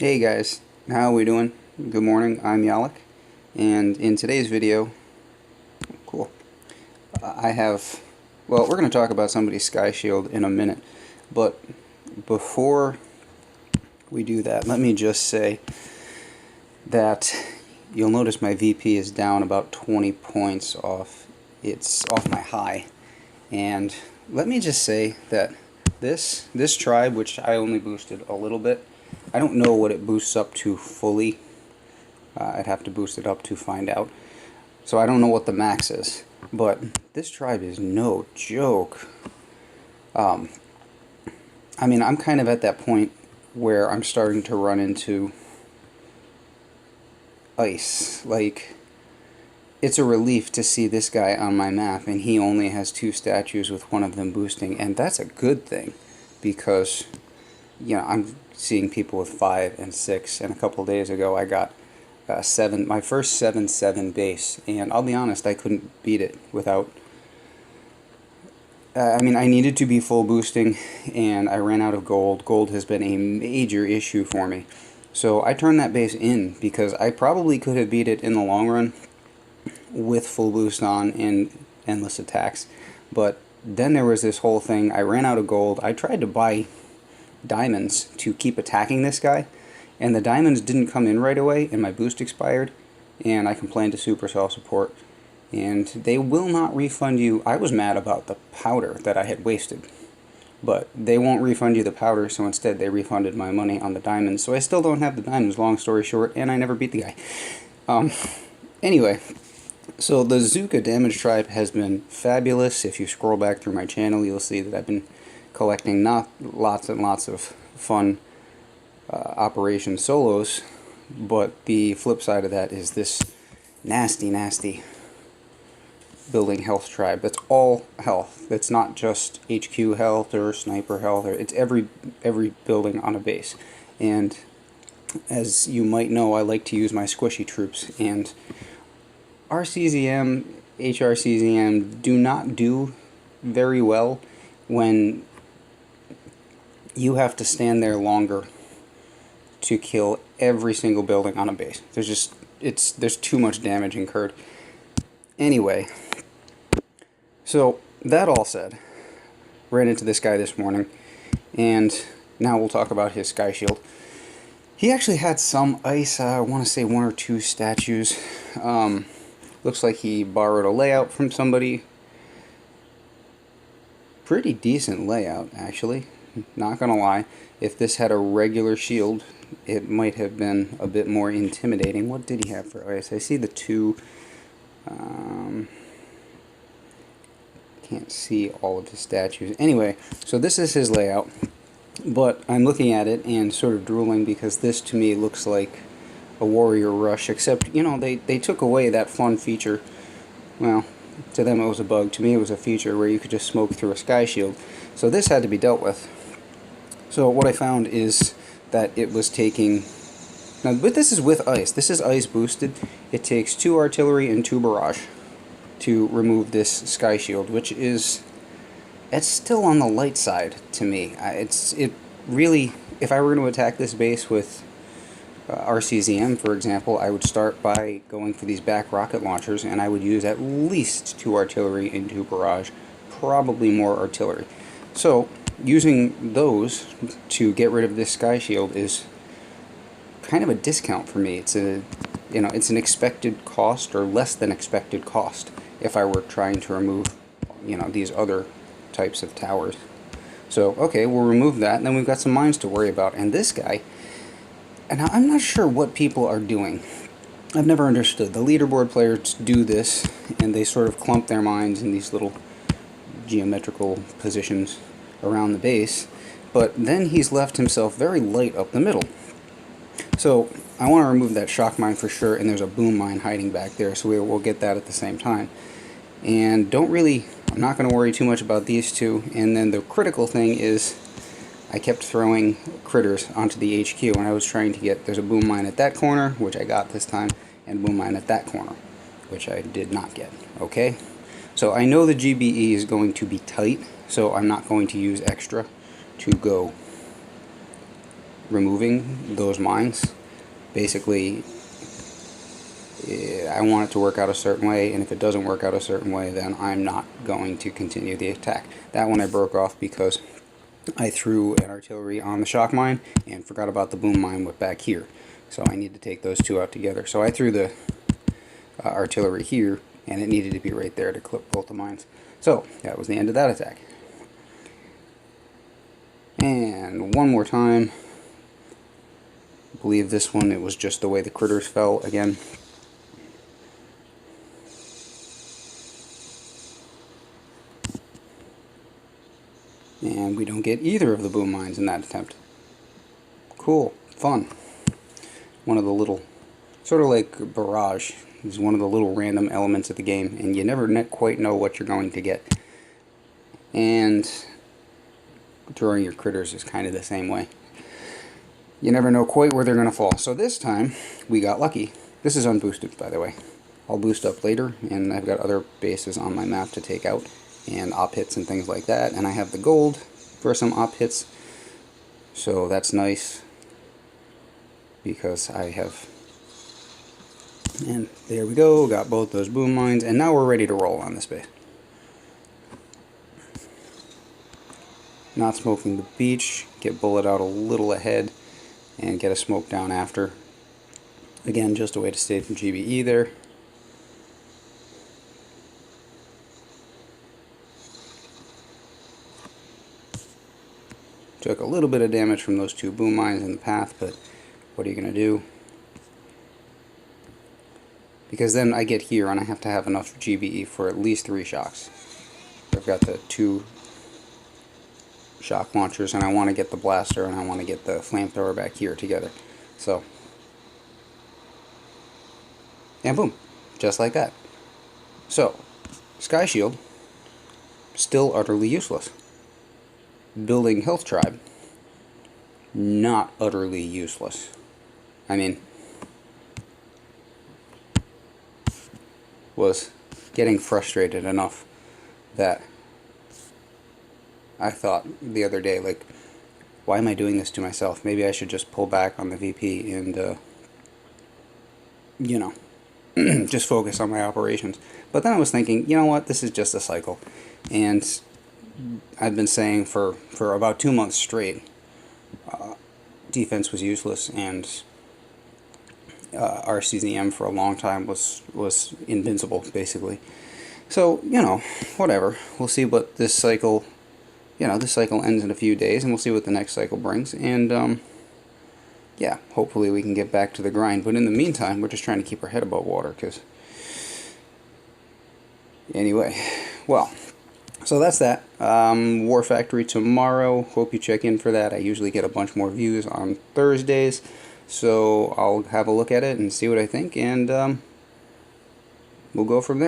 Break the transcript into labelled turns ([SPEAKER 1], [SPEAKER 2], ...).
[SPEAKER 1] Hey guys, how are we doing? Good morning, I'm Yalek, and in today's video, cool, I have, well, we're going to talk about somebody's Sky Shield in a minute, but before we do that, let me just say that you'll notice my VP is down about 20 points off my high, and let me just say that this tribe, which I only boosted a little bit, I don't know what it boosts up to fully. I'd have to boost it up to find out. So I don't know what the max is. But this tribe is no joke. I mean, I'm kind of at that point where I'm starting to run into ice. Like, it's a relief to see this guy on my map, and he only has 2 statues with one of them boosting. And that's a good thing, because, I'm seeing people with 5 and 6, and a couple days ago I got my first 7-7 base, and I'll be honest, I couldn't beat it without. I mean, I needed to be full boosting, and I ran out of gold. Gold has been a major issue for me, so I turned that base in because I probably could have beat it in the long run with full boost on and endless attacks. But then there was this whole thing. I ran out of gold. I tried to buy diamonds to keep attacking this guy, and the diamonds didn't come in right away, and my boost expired, and I complained to Supercell support, and they will not refund you. I was mad about the powder that I had wasted, but they won't refund you the powder, so instead they refunded my money on the diamonds, so I still don't have the diamonds, long story short, and I never beat the guy. Anyway, so the Zuka damage tribe has been fabulous. If you scroll back through my channel, you'll see that I've been collecting not lots and lots of fun Operation Solos, but the flip side of that is this nasty building health tribe. That's all health. It's not just HQ health or sniper health. It's every building on a base. And as you might know, I like to use my squishy troops, and RCZM, HRCZM do not do very well when you have to stand there longer to kill every single building on a base. There's too much damage incurred. Anyway, so that all said, ran into this guy this morning, and now we'll talk about his Sky Shield. He actually had some ice, I want to say 1 or 2 statues. Looks like he borrowed a layout from somebody. Pretty decent layout, actually. Not gonna lie. If this had a regular shield, it might have been a bit more intimidating. What did he have for ice? I see the 2. Can't see all of his statues. Anyway, so this is his layout, but I'm looking at it and sort of drooling, because this to me looks like a Warrior Rush, except, they took away that fun feature. Well, to them it was a bug. To me it was a feature where you could just smoke through a Sky Shield. So this had to be dealt with. So what I found is that it was taking... Now, but this is with ice. This is ice boosted. It takes 2 artillery and 2 barrage to remove this Sky Shield, which is... It's still on the light side to me. It really... If I were going to attack this base with RCZM, for example, I would start by going for these back rocket launchers, and I would use at least 2 artillery and 2 barrage, probably more artillery. So using those to get rid of this Sky Shield is kind of a discount for me. It's it's an expected cost, or less than expected cost, if I were trying to remove these other types of towers. So okay, we'll remove that, and then we've got some mines to worry about. And this guy, and I'm not sure what people are doing. I've never understood. The leaderboard players do this, and they sort of clump their mines in these little geometrical positions around the base, but then he's left himself very light up the middle. So I want to remove that shock mine for sure, and there's a boom mine hiding back there, so we'll get that at the same time. And I'm not going to worry too much about these 2, and then the critical thing is I kept throwing critters onto the HQ, and I was trying to there's a boom mine at that corner, which I got this time, and boom mine at that corner, which I did not get. Okay? So I know the GBE is going to be tight, so I'm not going to use extra to go removing those mines. Basically, I want it to work out a certain way, and if it doesn't work out a certain way, then I'm not going to continue the attack. That one I broke off because I threw an artillery on the shock mine and forgot about the boom mine with back here. So I need to take those two out together. So I threw the artillery here, and it needed to be right there to clip both the mines. So that was the end of that attack. And one more time, I believe this one, it was just the way the critters fell again. And we don't get either of the boom mines in that attempt. Cool, fun. One of the little, sort of like barrage, is one of the little random elements of the game, and you never quite know what you're going to get. And throwing your critters is kind of the same way. You never know quite where they're going to fall. So this time, we got lucky. This is unboosted, by the way. I'll boost up later, and I've got other bases on my map to take out, and op hits and things like that, and I have the gold for some op hits, so that's nice because I have, and there we go, got both those boom mines, and now we're ready to roll on this base. Not smoking the beach, get bullet out a little ahead and get a smoke down after. Again, just a way to stay from GBE there. Took a little bit of damage from those two boom mines in the path, but what are you going to do? Because then I get here and I have to have enough GBE for at least 3 shocks. I've got the 2 shock launchers, and I want to get the blaster, and I want to get the flamethrower back here together. So, and boom, just like that. So, Sky Shield, still utterly useless. Building Health Tribe, not utterly useless. I mean, was getting frustrated enough that I thought the other day, like, why am I doing this to myself? Maybe I should just pull back on the VP and, you know, just focus on my operations. But then I was thinking, you know what, this is just a cycle. And I've been saying for about 2 months straight, defense was useless, and RCZM for a long time was invincible, basically. So, you know, whatever. We'll see what this cycle, you know, this cycle ends in a few days, and we'll see what the next cycle brings. And, yeah, hopefully we can get back to the grind. But in the meantime, we're just trying to keep our head above water, because... Anyway, well... So that's that. War Factory tomorrow. Hope you check in for that. I usually get a bunch more views on Thursdays. So I'll have a look at it and see what I think, and we'll go from there.